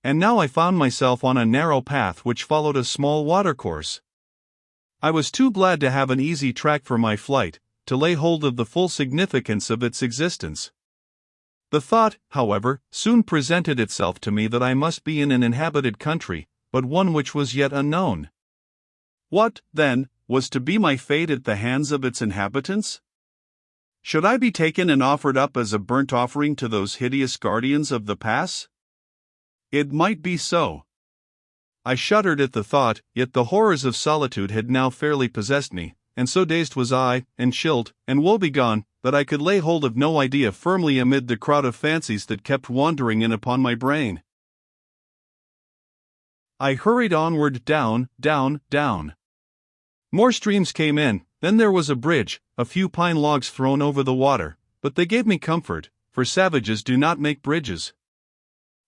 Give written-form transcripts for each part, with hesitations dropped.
and now I found myself on a narrow path which followed a small watercourse. I was too glad to have an easy track for my flight, to lay hold of the full significance of its existence. The thought, however, soon presented itself to me that I must be in an inhabited country, but one which was yet unknown. What, then, was to be my fate at the hands of its inhabitants? Should I be taken and offered up as a burnt offering to those hideous guardians of the pass? It might be so. I shuddered at the thought, yet the horrors of solitude had now fairly possessed me, and so dazed was I, and chilled, and woebegone, that I could lay hold of no idea firmly amid the crowd of fancies that kept wandering in upon my brain. I hurried onward, down, down, down. More streams came in, then there was a bridge, a few pine logs thrown over the water, but they gave me comfort, for savages do not make bridges.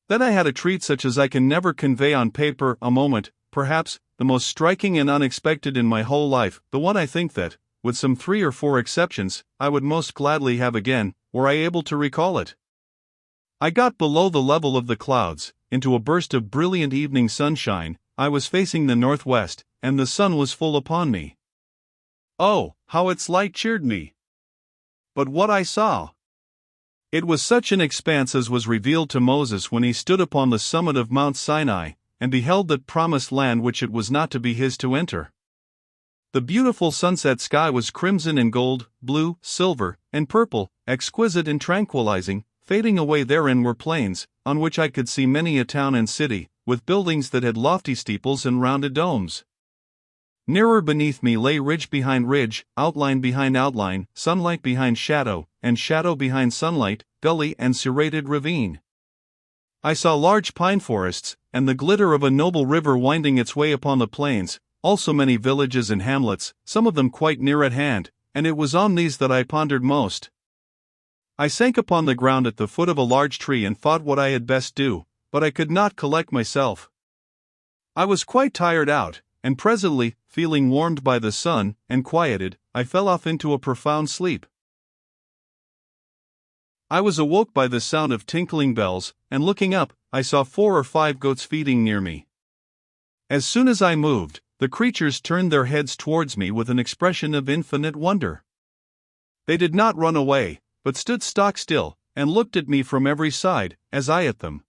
Then I had a treat such as I can never convey on paper, a moment, perhaps, the most striking and unexpected in my whole life, the one I think that, with some 3 or 4 exceptions, I would most gladly have again, were I able to recall it. I got below the level of the clouds, into a burst of brilliant evening sunshine. I was facing the northwest, and the sun was full upon me. Oh, how its light cheered me! But what I saw! It was such an expanse as was revealed to Moses when he stood upon the summit of Mount Sinai, and beheld that promised land which it was not to be his to enter. The beautiful sunset sky was crimson and gold, blue, silver, and purple, exquisite and tranquilizing. Fading away therein were plains, on which I could see many a town and city, with buildings that had lofty steeples and rounded domes. Nearer beneath me lay ridge behind ridge, outline behind outline, sunlight behind shadow, and shadow behind sunlight, gully and serrated ravine. I saw large pine forests, and the glitter of a noble river winding its way upon the plains, also many villages and hamlets, some of them quite near at hand, and it was on these that I pondered most. I sank upon the ground at the foot of a large tree and thought what I had best do, but I could not collect myself. I was quite tired out, and presently, feeling warmed by the sun, and quieted, I fell off into a profound sleep. I was awoke by the sound of tinkling bells, and looking up, I saw 4 or 5 goats feeding near me. As soon as I moved, the creatures turned their heads towards me with an expression of infinite wonder. They did not run away, but stood stock still, and looked at me from every side, as I at them.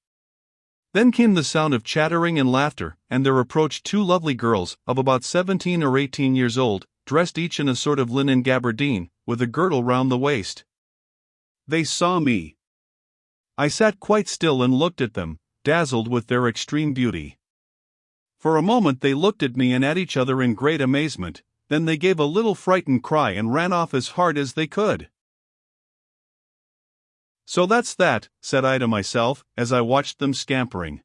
Then came the sound of chattering and laughter, and there approached 2 lovely girls, of about 17 or 18 years old, dressed each in a sort of linen gabardine, with a girdle round the waist. They saw me. I sat quite still and looked at them, dazzled with their extreme beauty. For a moment they looked at me and at each other in great amazement, then they gave a little frightened cry and ran off as hard as they could. So that's that, said I to myself, as I watched them scampering.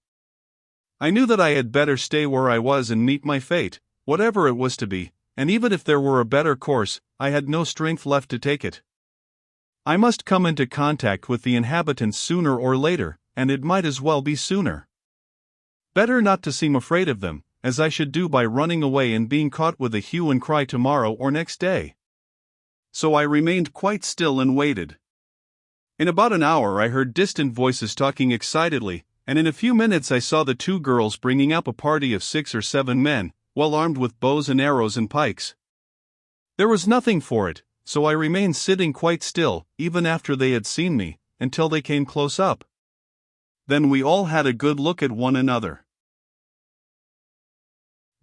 I knew that I had better stay where I was and meet my fate, whatever it was to be, and even if there were a better course, I had no strength left to take it. I must come into contact with the inhabitants sooner or later, and it might as well be sooner. Better not to seem afraid of them, as I should do by running away and being caught with a hue and cry tomorrow or next day. So I remained quite still and waited. In about an hour I heard distant voices talking excitedly, and in a few minutes I saw the 2 girls bringing up a party of 6 or 7 men, well armed with bows and arrows and pikes. There was nothing for it, so I remained sitting quite still, even after they had seen me, until they came close up. Then we all had a good look at one another.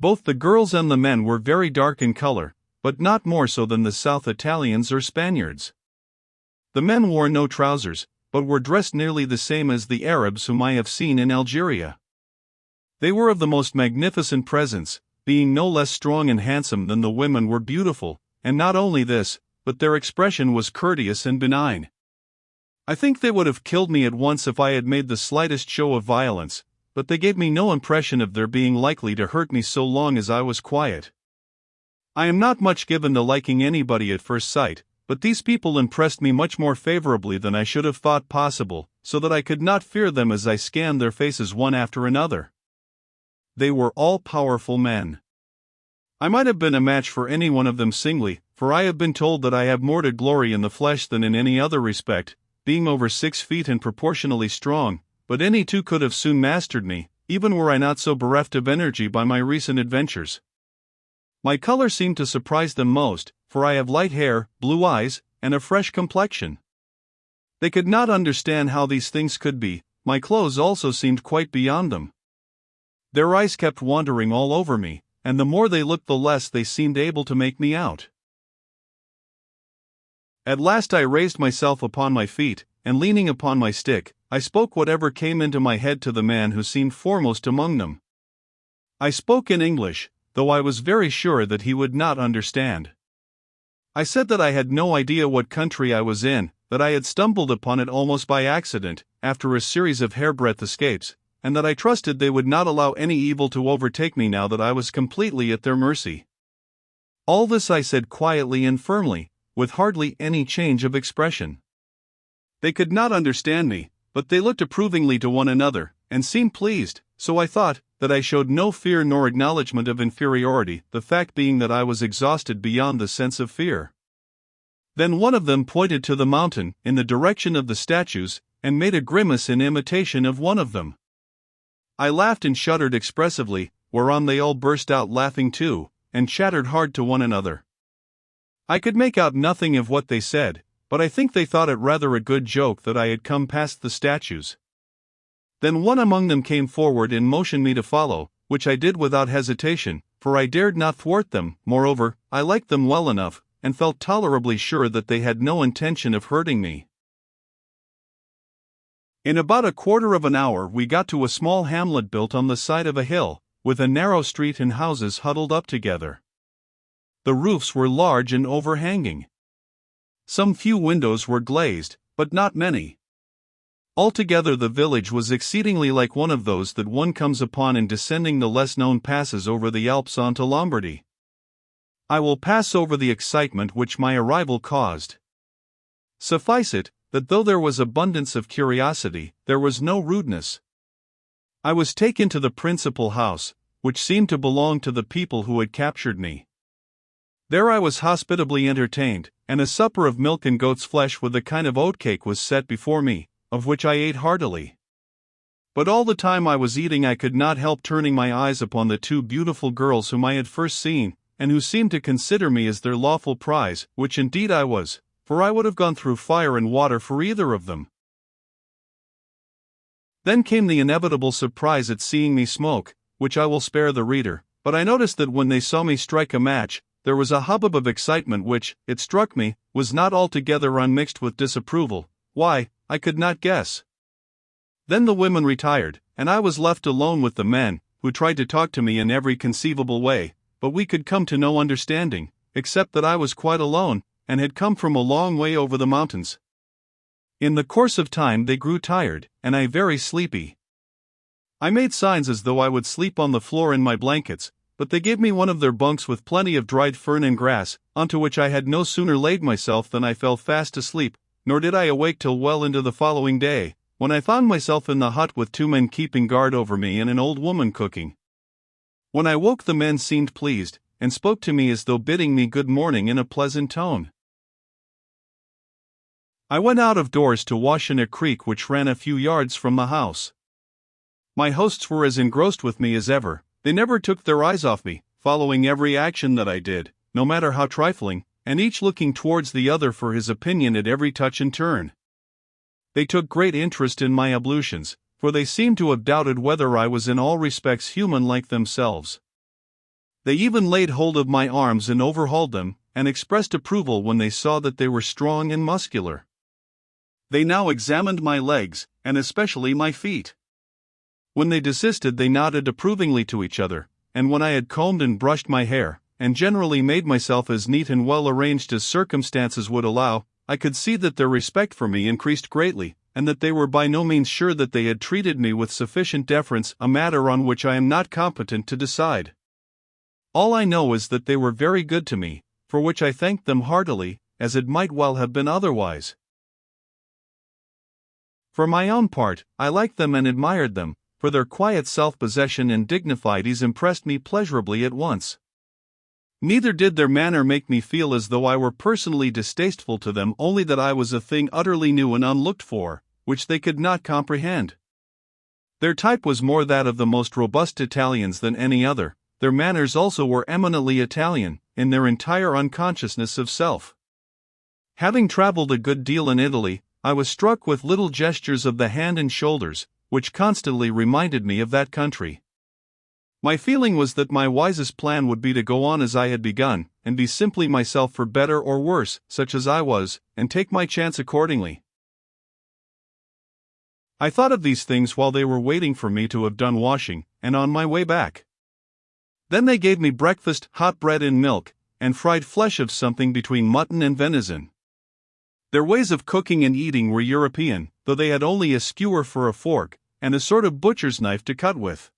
Both the girls and the men were very dark in color, but not more so than the South Italians or Spaniards. The men wore no trousers, but were dressed nearly the same as the Arabs whom I have seen in Algeria. They were of the most magnificent presence, being no less strong and handsome than the women were beautiful, and not only this, but their expression was courteous and benign. I think they would have killed me at once if I had made the slightest show of violence, but they gave me no impression of their being likely to hurt me so long as I was quiet. I am not much given to liking anybody at first sight, but these people impressed me much more favorably than I should have thought possible, so that I could not fear them as I scanned their faces one after another. They were all powerful men. I might have been a match for any one of them singly, for I have been told that I have more to glory in the flesh than in any other respect, being over 6 feet and proportionally strong, but any two could have soon mastered me, even were I not so bereft of energy by my recent adventures. My color seemed to surprise them most, for I have light hair, blue eyes, and a fresh complexion. They could not understand how these things could be. My clothes also seemed quite beyond them. Their eyes kept wandering all over me, and the more they looked the less they seemed able to make me out. At last I raised myself upon my feet, and leaning upon my stick, I spoke whatever came into my head to the man who seemed foremost among them. I spoke in English, though I was very sure that he would not understand. I said that I had no idea what country I was in, that I had stumbled upon it almost by accident, after a series of hairbreadth escapes, and that I trusted they would not allow any evil to overtake me now that I was completely at their mercy. All this I said quietly and firmly, with hardly any change of expression. They could not understand me, but they looked approvingly to one another, and seemed pleased, so I thought that I showed no fear nor acknowledgement of inferiority, the fact being that I was exhausted beyond the sense of fear. Then one of them pointed to the mountain, in the direction of the statues, and made a grimace in imitation of one of them. I laughed and shuddered expressively, whereon they all burst out laughing too, and chattered hard to one another. I could make out nothing of what they said, but I think they thought it rather a good joke that I had come past the statues. Then one among them came forward and motioned me to follow, which I did without hesitation, for I dared not thwart them. Moreover, I liked them well enough, and felt tolerably sure that they had no intention of hurting me. In about a quarter of an hour we got to a small hamlet built on the side of a hill, with a narrow street and houses huddled up together. The roofs were large and overhanging. Some few windows were glazed, but not many. Altogether the village was exceedingly like one of those that one comes upon in descending the less-known passes over the Alps onto Lombardy. I will pass over the excitement which my arrival caused. Suffice it, that though there was abundance of curiosity, there was no rudeness. I was taken to the principal house, which seemed to belong to the people who had captured me. There I was hospitably entertained, and a supper of milk and goat's flesh with a kind of oatcake was set before me, of which I ate heartily. But all the time I was eating I could not help turning my eyes upon the two beautiful girls whom I had first seen, and who seemed to consider me as their lawful prize, which indeed I was, for I would have gone through fire and water for either of them. Then came the inevitable surprise at seeing me smoke, which I will spare the reader, but I noticed that when they saw me strike a match, there was a hubbub of excitement which, it struck me, was not altogether unmixed with disapproval. Why, I could not guess. Then the women retired, and I was left alone with the men, who tried to talk to me in every conceivable way, but we could come to no understanding, except that I was quite alone, and had come from a long way over the mountains. In the course of time they grew tired, and I very sleepy. I made signs as though I would sleep on the floor in my blankets, but they gave me one of their bunks with plenty of dried fern and grass, onto which I had no sooner laid myself than I fell fast asleep, nor did I awake till well into the following day, when I found myself in the hut with two men keeping guard over me and an old woman cooking. When I woke the men seemed pleased, and spoke to me as though bidding me good morning in a pleasant tone. I went out of doors to wash in a creek which ran a few yards from the house. My hosts were as engrossed with me as ever. They never took their eyes off me, following every action that I did, no matter how trifling, and each looking towards the other for his opinion at every touch and turn. They took great interest in my ablutions, for they seemed to have doubted whether I was in all respects human like themselves. They even laid hold of my arms and overhauled them, and expressed approval when they saw that they were strong and muscular. They now examined my legs, and especially my feet. When they desisted they nodded approvingly to each other, and when I had combed and brushed my hair, and generally made myself as neat and well arranged as circumstances would allow, I could see that their respect for me increased greatly, and that they were by no means sure that they had treated me with sufficient deference, a matter on which I am not competent to decide. All I know is that they were very good to me, for which I thanked them heartily, as it might well have been otherwise. For my own part, I liked them and admired them, for their quiet self-possession and dignified ease impressed me pleasurably at once. Neither did their manner make me feel as though I were personally distasteful to them, only that I was a thing utterly new and unlooked for, which they could not comprehend. Their type was more that of the most robust Italians than any other. Their manners also were eminently Italian, in their entire unconsciousness of self. Having traveled a good deal in Italy, I was struck with little gestures of the hand and shoulders, which constantly reminded me of that country. My feeling was that my wisest plan would be to go on as I had begun, and be simply myself for better or worse, such as I was, and take my chance accordingly. I thought of these things while they were waiting for me to have done washing, and on my way back. Then they gave me breakfast, hot bread and milk, and fried flesh of something between mutton and venison. Their ways of cooking and eating were European, though they had only a skewer for a fork, and a sort of butcher's knife to cut with.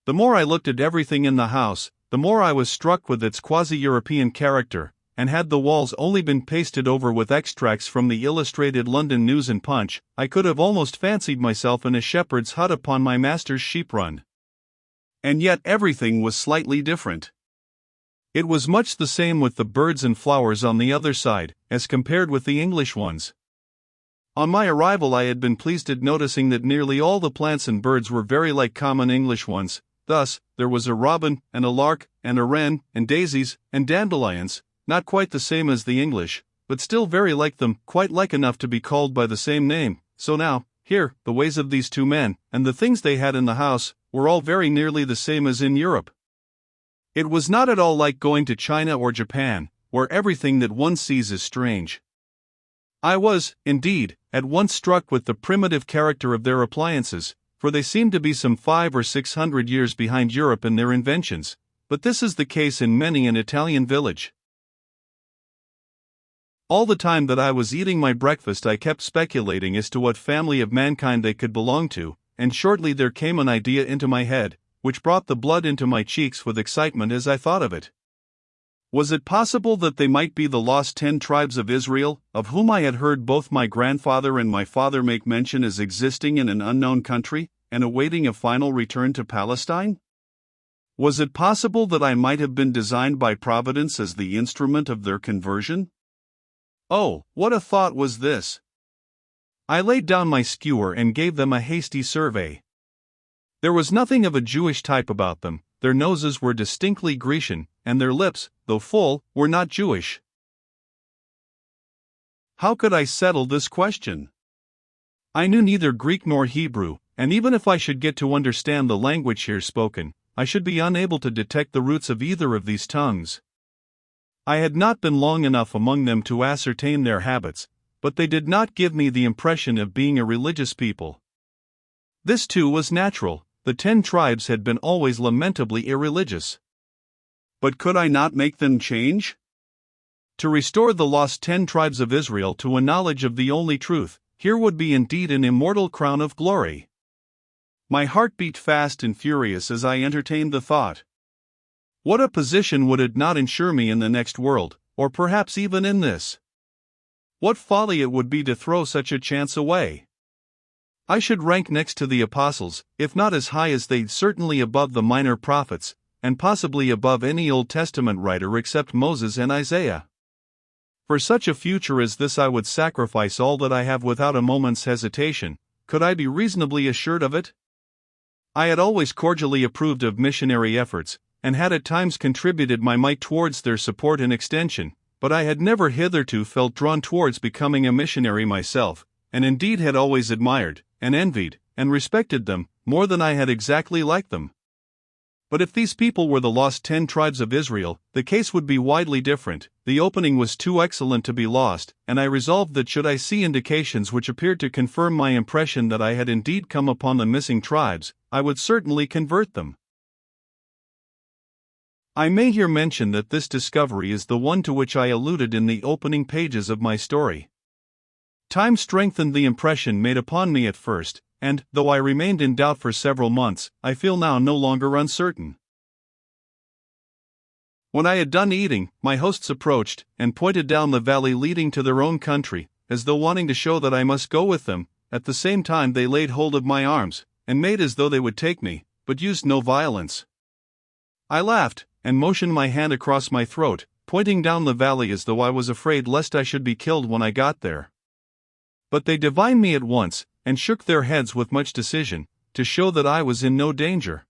The more I looked at everything in the house, the more I was struck with its quasi-European character, and had the walls only been pasted over with extracts from the Illustrated London News and Punch, I could have almost fancied myself in a shepherd's hut upon my master's sheep run. And yet everything was slightly different. It was much the same with the birds and flowers on the other side, as compared with the English ones. On my arrival I had been pleased at noticing that nearly all the plants and birds were very like common English ones. Thus, there was a robin, and a lark, and a wren, and daisies, and dandelions, not quite the same as the English, but still very like them, quite like enough to be called by the same name. So now, here, the ways of these two men, and the things they had in the house, were all very nearly the same as in Europe. It was not at all like going to China or Japan, where everything that one sees is strange. I was, indeed, at once struck with the primitive character of their appliances, for they seemed to be some 500 or 600 years behind Europe in their inventions, but this is the case in many an Italian village. All the time that I was eating my breakfast I kept speculating as to what family of mankind they could belong to, and shortly there came an idea into my head, which brought the blood into my cheeks with excitement as I thought of it. Was it possible that they might be the lost 10 tribes of Israel, of whom I had heard both my grandfather and my father make mention as existing in an unknown country, and awaiting a final return to Palestine? Was it possible that I might have been designed by Providence as the instrument of their conversion? Oh, what a thought was this! I laid down my skewer and gave them a hasty survey. There was nothing of a Jewish type about them. Their noses were distinctly Grecian, and their lips, though full, were not Jewish. How could I settle this question? I knew neither Greek nor Hebrew, and even if I should get to understand the language here spoken, I should be unable to detect the roots of either of these tongues. I had not been long enough among them to ascertain their habits, but they did not give me the impression of being a religious people. This too was natural. The 10 tribes had been always lamentably irreligious. But could I not make them change? To restore the lost 10 tribes of Israel to a knowledge of the only truth, here would be indeed an immortal crown of glory. My heart beat fast and furious as I entertained the thought. What a position would it not ensure me in the next world, or perhaps even in this? What folly it would be to throw such a chance away! I should rank next to the apostles, if not as high as they, certainly above the minor prophets, and possibly above any Old Testament writer except Moses and Isaiah. For such a future as this I would sacrifice all that I have without a moment's hesitation. Could I be reasonably assured of it? I had always cordially approved of missionary efforts, and had at times contributed my mite towards their support and extension, but I had never hitherto felt drawn towards becoming a missionary myself, and indeed had always admired, and envied, and respected them, more than I had exactly liked them. But if these people were the lost 10 tribes of Israel, the case would be widely different. The opening was too excellent to be lost, and I resolved that should I see indications which appeared to confirm my impression that I had indeed come upon the missing tribes, I would certainly convert them. I may here mention that this discovery is the one to which I alluded in the opening pages of my story. Time strengthened the impression made upon me at first, and, though I remained in doubt for several months, I feel now no longer uncertain. When I had done eating, my hosts approached, and pointed down the valley leading to their own country, as though wanting to show that I must go with them. At the same time they laid hold of my arms, and made as though they would take me, but used no violence. I laughed, and motioned my hand across my throat, pointing down the valley as though I was afraid lest I should be killed when I got there. But they divined me at once, and shook their heads with much decision, to show that I was in no danger.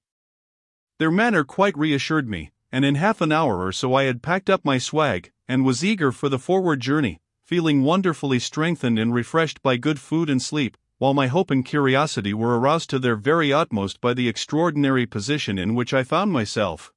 Their manner quite reassured me, and in half an hour or so I had packed up my swag, and was eager for the forward journey, feeling wonderfully strengthened and refreshed by good food and sleep, while my hope and curiosity were aroused to their very utmost by the extraordinary position in which I found myself.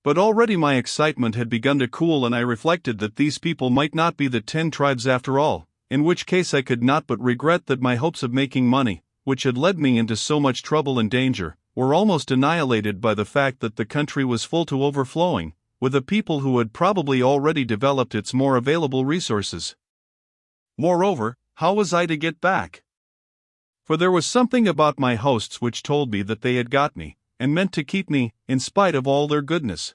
But already my excitement had begun to cool, and I reflected that these people might not be the 10 tribes after all, in which case I could not but regret that my hopes of making money, which had led me into so much trouble and danger, were almost annihilated by the fact that the country was full to overflowing, with a people who had probably already developed its more available resources. Moreover, how was I to get back? For there was something about my hosts which told me that they had got me, and meant to keep me, in spite of all their goodness.